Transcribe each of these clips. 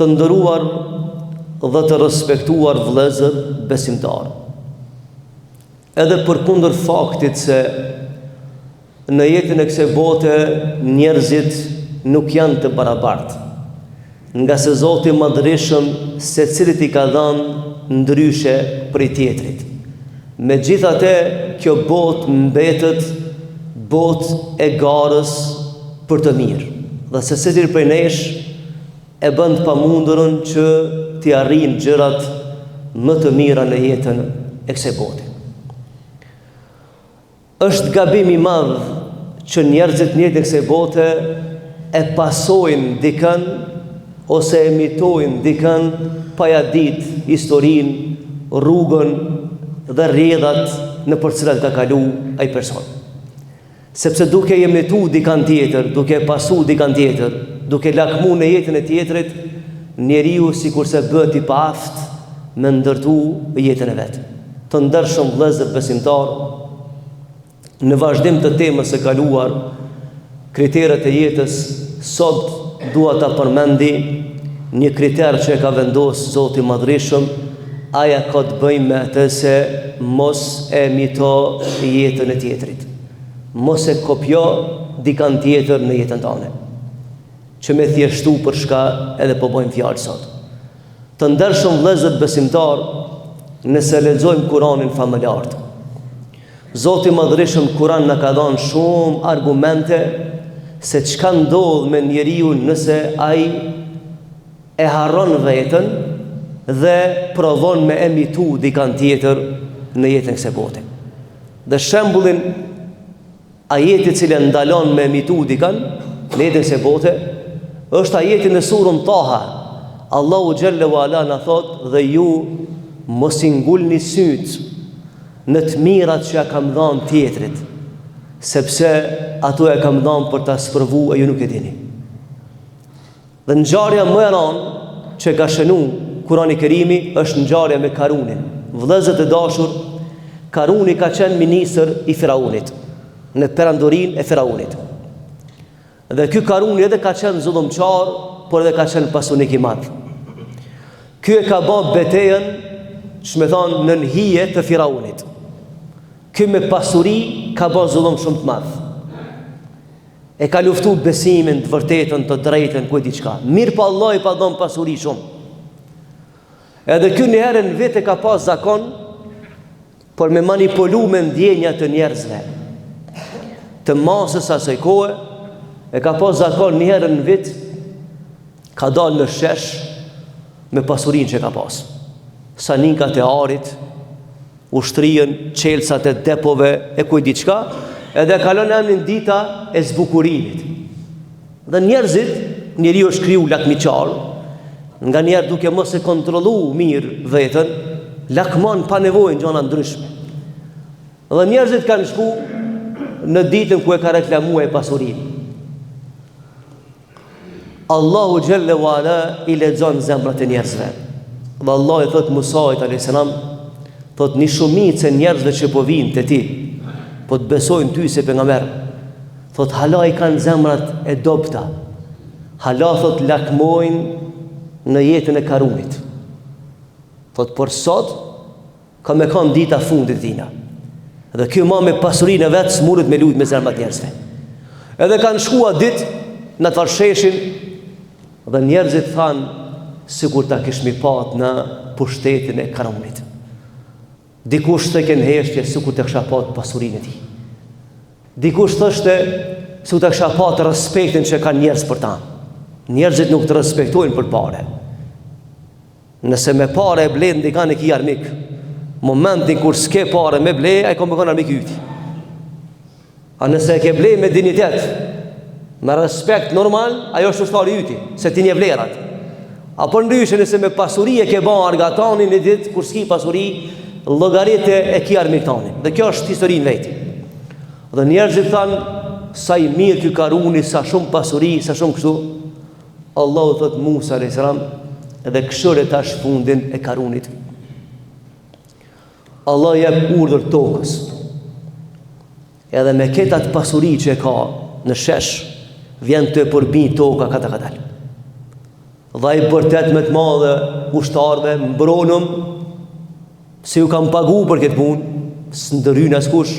Të nderuar dhe të respektuar vëllezër besimtar, edhe përkundër faktit se në jetën e kësaj bote njerëzit nuk janë të barabartë, nga se Zoti i Madhërisëm secilit i ka dhënë ndryshe prej tjetrit. Megjithatë, kjo botë mbetet botë e garës për të mirë, dhe se secili prej nesh e bën të pamundurën që t'i arrijë gjërat më të mira në jetën e kësaj bote. Është gabim i madh që njerëzit në jetën e kësaj bote e pasojnë dikën ose emitojnë dikën pa ja ditë historinë, rrugën dhe rrjedhat në për cilat ka kalu ai person. Sepse duke emituar dikën tjetër, duke pasu dikën tjetër, duke lakmu në jetën e tjetrit, njeriu sikurse bëhet i paaft me ndërtu jetën e vet. Të ndershëm vëllezër besimtar, në vazhdim të temës së kaluar, kriteret e jetës, sot dua ta përmendi një kriter që e ka vendosur Zoti i Madhërisëm, aja ka të bëjë me atë se mos e emito jetën e tjetrit. Mos e kopjo dikën tjetër në jetën tënde. Që me thjeshtu për shka edhe po bëjmë fjalë sot. Të ndershëm vëllezër besimtar, nëse lexojmë Kur'anin familjartë, Zoti i Madhërisëm Kur'an na ka dhënë shumë argumente se çka ndodh me njeriu nëse ai e harron veten dhe provon me emitu dikën tjetër në jetën e kësaj bote. Dhe shembullin ajeti i cili ndalon me emitu dikën në jetën e kësaj bote është ajeti në surën Taha. Allahu xhalla wa ala na thot: "Dhe ju mos i ngulni syt në të mirat që ja kam dhënë tjetrit, sepse ato e kam dhënë për ta sprovuar e ju nuk e dini." Dhe ngjarja më e rëndë që ka shënu Kurani i Kerimi është ngjarja me Karunin. Vëllezër të dashur, Karuni ka qenë ministër i Firaunit në perandorinë e Firaunit. Dhe ky Karuni edhe ka qenë zullumçar, por edhe ka qenë pasunik i madh. Ky e ka bërë betejën, ç'më thon, në hije të Firaunit. Ky me pasuri ka bërë zullum shumë të madh. E ka luftu besimin, të vërtetën, të drejtën, ku e diçka. Mirë pa Allah i pa dhënë pasuri shumë. Edhe ky një herë në vit e ka pas zakon por me manipulu me ndjenja të njerëzve. Të masës asaj kohe e ka pas zakon një herë në vit, ka dalë në shesh me pasurinë që ka pas. Saninkat e arit, ushtrien, qelësat e depove e kuj diçka, edhe kalon emrin dita e zbukurimit. Dhe njerëzit, njeri është kriju lakmiqar, nga njerë duke mos e kontrollu mirë vetën, lakman pa nevojnë gjona ndryshme. Dhe njerëzit kanë shku në ditën ku e ka reklamu e pasurinë. Allahu xhalla wa ala i lexon zemrat e njerëzve. Dhe Allah i thot Musait a.s. thot një shumicë e njerëzve që po vinë te ti, po të besojnë ty se pejgamber. Thot hala i kanë zemrat e dobta. Hala thot lakmojnë në jetën e Karunit. Thot por sot ka me kanë dita fundit tina. Dhe kjo ma me pasurinë e vetë smurit me lujt me zemrat njerëzve. Edhe kanë shkua ditë në të varsheshin dhe njerëzit thanë sikur ta kishmi pat në pushtetin e Karunit. Dikush të kënë heshtje sikur të kësha pat pasurinë e ti. Dikush thështe sikur të kësha pat respektin që kanë njerëz për ta. Njerëzit nuk të respektojnë për pare. Nëse me pare e blenë dika në ki armik, momentin kur s'ke pare me ble, a i ka më kanë armik yti. A nëse ke ble me dignitet, me respekt normal, ajo është ushtari yti, se ti një vlerat. A për ndryshe nëse me pasuri e ke ba argatani në ditë, kur s'ki pasuri, logarite e ki armik tani. Dhe kjo është historinë veti. Dhe njerëzit thanë, sa i mirë kjo Karuni, sa shumë pasuri, sa shumë kështu. Allahu thot Musa a.s. edhe këshëre tash fundin e Karunit. Allah jep urdhër tokës. Edhe me ketat pasuri që e ka në shesh, vjen të përbi toka kata. Dhe ai bërtet me të madhe ushtarëve, mbronëm, se ju kam pagu për këtë punë, së ndërhyn askush,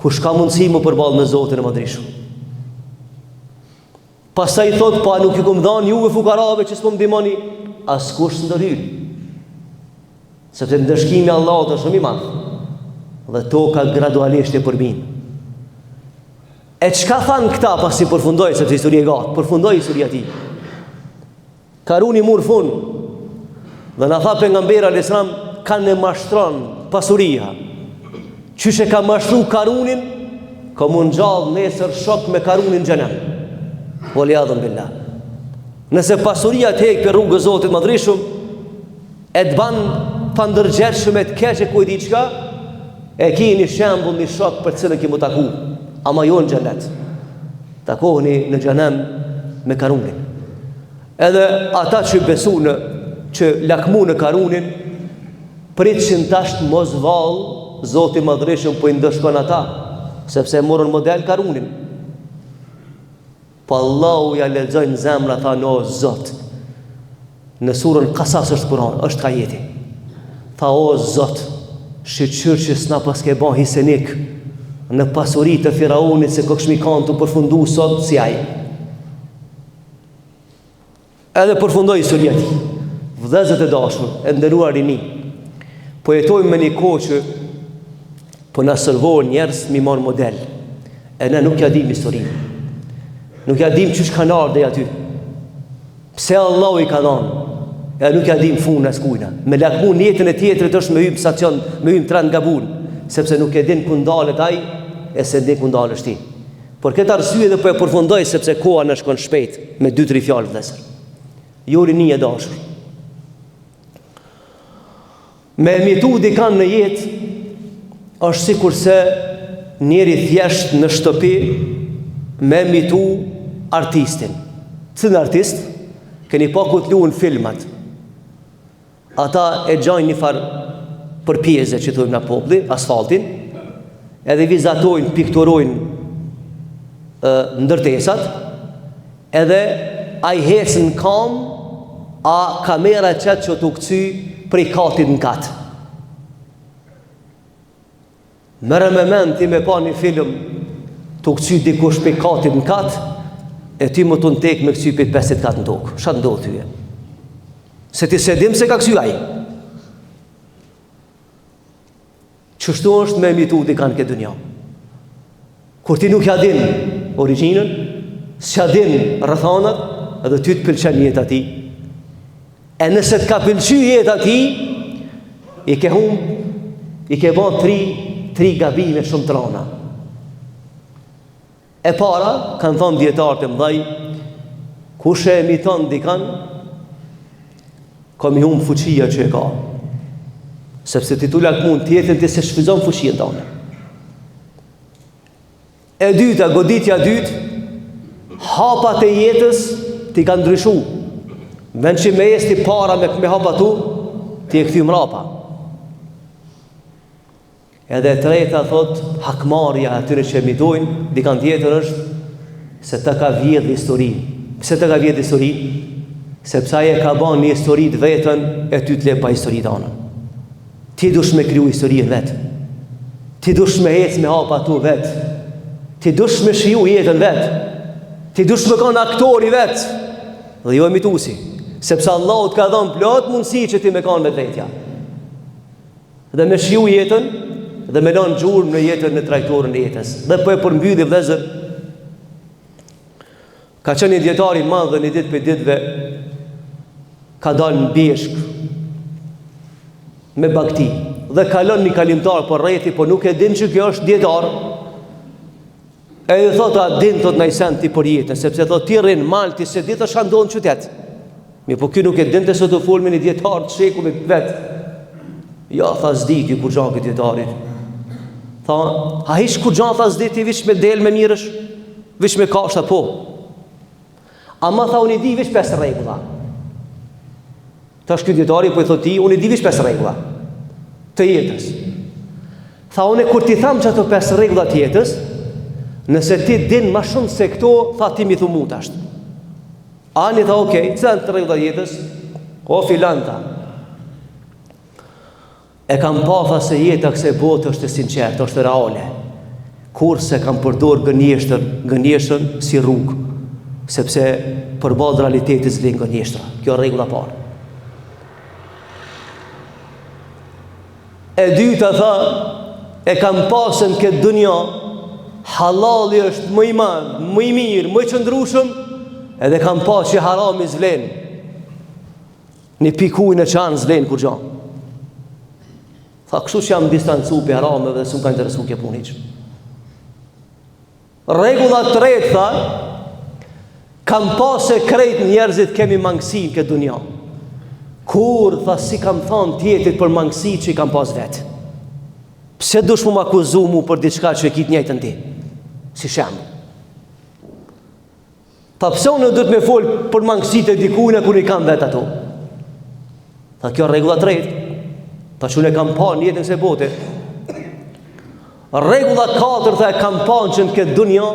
kush ka mundësi më përballë me Zotin e Madhreshëm. Pastaj thot, pa nuk ju kom dhanë juve fukarave që s'po më ndihmoni, askush së ndërhyn. Sepse ndëshkimi i Allahut është shumë i madh. Dhe toka gradualisht e përmin. E çka thanë këta pasi përfundoi, sepse historia e gatë, përfundoi historia e tij. Karuni mur fund. Dhe na tha pejgamberi alayhis salam, kanë e mashtron pasuria. Qysh e ka mashtru Karunin, ka mund gjallë nesër shok me Karunin xhenem. Waliadhum billah. Nëse pasuria të hek për rrugë Zotit Madhreshëm, e të ban pa ndërgjershëm e të keqe ku i di çka, e ki një shembull, një shok për cilën ki mu taku, ama jo në xhenet. Takoheni në xhenem me Karunin. Edhe ata që besu në, që lakmu në Karunin, pritëshin tash mos vallë, Zoti i Madhreshëm po i ndëshkon ata, sepse morën model Karunin. Po Allahu ja lexoi në zemra, tha no Zot. Në surën Qasas është Kur'an, është ka jeti. Tha o Zot, shqyr që s'na paske ban hisenik në pasurit të Firaunit, se kokshmi kanë të përfundu sot si ai. Edhe përfundoi historia e tij. Vëllezërit e dashur, e nderuar rini, po jetojmë me një kohë që po na servohen njerëz mi marr model. E ne nuk ja dim historinë. Nuk ja dim çish kanë ardhur deri aty. Pse Allahu i ka dhënë? E nuk ja dim fund as kujna. Me lakmu në jetën e tjetrit është me hym stacion, me hym tren gabun, sepse nuk e din ku ndalet ai, e se din ku ndalesh ti. Por këtë arsye dhe po e përfundoj sepse koha na shkon shpejt me 2-3 fjalë vëllezër. Ju rini e dashur. Me emitu dikan në jetë është sikurse njeri thjesht në shtëpi me emitu artistin. Cënë artist? Keni pa ku t'luën filmat. Ata e gjajnë një farë përpjeze që thujmë në populli, asfaltin, edhe vizatojnë, pikturojnë ndërtesat, edhe a i hecën kam, a kamera qëtë që t'u këcy prej katit në katë. Mërë me mend ti me pa një film t'u këcy dikush prej katit në katë, e ti më të në tek me këcy prej 50 katë në tokë. Shatë ndodhë tyje? Se ti se dim se ka këcy aji. Qështu është me emitu dikan këtë dunja. Kur ti nuk ja din originën, s'ja din rrethonat, edhe ty të pëlqen jetë ati. E nëse të ka pëlqy jetë ati, i ke ban tri gabime shumë të rana. E para, kanë thonë djetarët e mdhaj, kush e emiton dikan, ka mi humë fuqia që e ka. Sepse ti tu lakmun tjetën ti se shfizon fuqia tonë. E dyta, goditja dytë, hapat e jetës ti kanë ndryshu. Vend që me esti para me hapa tu, ti e këthy mrapa. Edhe e treta thot, hakmarja atyre që emitojnë, dikan tjetër është, se ta ka vjedh historin. Pse ta ka vjedh historin? Sepse aje ka ban një historit vetën, e ty t'le pa historit anën. Ti dush me kriju historien vetë. Ti dush me hec me hapa tu vetë. Ti dush me shiju jetën vetë. Ti dush me kanë aktori vetë. Dhe jo emitusi. Sepse Allah të ka dhënë plot mundësi që ti me kanë me vetja. Dhe me shiju jetën, dhe me lanë gjurëm në jetën në trajtorën e jetës. Dhe po e përmbydhi vëllezër, ka qenë një djetari madh dhe një ditë për ditëve ka dalë në bjeshk me bakti dhe kalon një kalimtar për rreti, po nuk e din që kjo është djetar. E dhe thot, a din thot në i sen ti për jetën, sepse thot ti rrinë malë, ti se ditë është ndonë në qytet. Mi po kjo nuk e din të sot të folmi një djetar të sheku me vetë. Ja, tha zdi kjo kur gjanë këtë djetarit. Tha, a ish kur gjanë tha zdi ti vish me del me mirësh, vish me kashta po. Ama tha, unë i di vish 5 regula. Ta është kjo djetari, po i thot ti, unë i di vish 5 regula të jetës. Tha, unë kur ti tham që ato 5 regula të jetës, nëse ti din ma shumë se këto, tha ti mi thu mund ashtë. Ani tha, okej, cënë të rregullat jetës? O filanta, e kam pa tha se jeta kësaj bote është e sinqertë, është reale. Kurse kam përdor gënjeshtër si rrugë, sepse përballë realitetit s'vjen gënjeshtra. Kjo rregulla parë. E dyta tha, e kam pasën këtë dunja, halali është më i madh, më i mirë, më i qëndrueshëm, edhe kam pasë që harami s'vlen. Një pikujnë e qanë s'vlen kur gjanë. Tha, kështu që jam distancu për harameve dhe s'u ka interesu kjo punë hiç. Rregulla e tretë tha, kam pasë krejt njerëzit kemi mangësi në këtë dunja. Kur tha si kam thonë tjetrit për mangësi që i kam pas vetë. Pse dush mu m'akuzu mu për diçka që e kitë njëjtën ti? Si shembull. Tha, pse unë duhet me fol për mangësitë e dikujna kur i kam vetë ato? Tha, kjo rregulla e tretë. Tha, që unë e kam pa në jetën se bote. Rregulla e katërt tha, e kam pa që në këtë dunja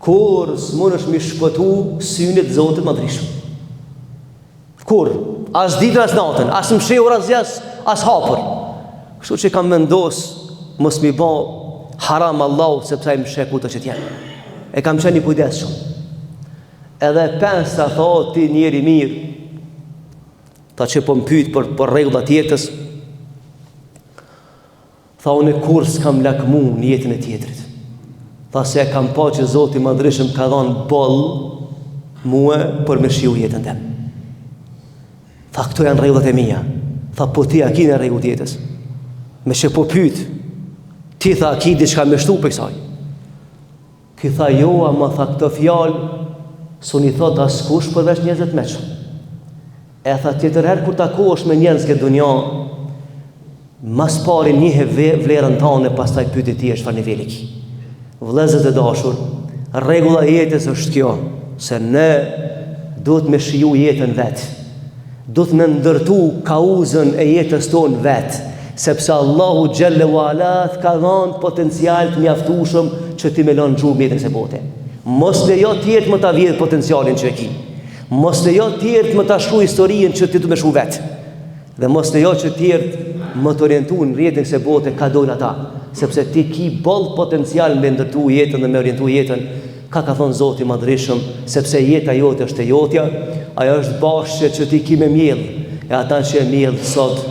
kur s'munësh mi shpëtu synit Zotit madhrishëm. Kur? As ditën as natën, as mshehur as jas, as hapur. Kështu që kam vendos mos mi bë haram Allahu sepse ai më sheh kuto që t'jen. E kam qenë i kujdesshëm. Edhe pensa thot ti njeri mirë. Ta që po më pyet për rregullat e jetës. Tha, unë kur s'kam lakmu në jetën e tjetrit. Tha, se e kam pa që Zoti i Madhreshëm ka dhënë boll mua për me shiu jetën tem. Tha, këto janë rregullat e mia. Tha, po ti a ki në rregull jetës? Me që po pyet, ti tha, a ki diçka me shtu për kësaj? Ki tha, jo, ama tha, këtë fjalë s'u i thot askush përveç njerëzve të mëshëm. E tha, tjetër herë kur takohesh me njerëz këtë dunja, mas pari njihe vlerën tane, pastaj pyeti ti çfarë niveli ki. Vëllezër të dashur, rregulla e jetës është kjo, se ne duhet me shiju jetën vetë. Duhet me ndërtu kauzën e jetës tonë vetë, sepse Allahu Gjelle wa Ala ka dhënë potencial të mjaftueshëm që ti me lënë gjumë jetën se bote. Mos lejo tjertë më ta vjedh potencialin që e ki. Mos lejo tjertë më ta shkruaj historinë që ti të më shkruaj vetë. Dhe mos lejo që tjertë më të orientuar në rrjetin se bote ka dojnë ata, sepse ti ki boll potencial me ndërtu jetën dhe me orientu jetën, ka thonë Zoti i Madhreshëm, sepse jeta jote është e jotja, ajo është bashkë që ti ki me mjell, e ata që e mjell sot,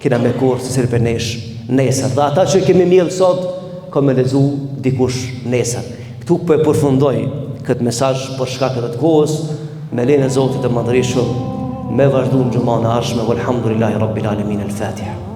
kina me kurë se sirë për nesh nesër, dhe ata që kemi mjell sot, ka me lezu dikush nesër. Këtu për e përfundoj këtë mesazh për shkak të kohës, me lenë e Zotit të Madhreshëm, me vazhdu në gjumana arshme, walhamdulillahi rabbil alamin, al-Fatiha.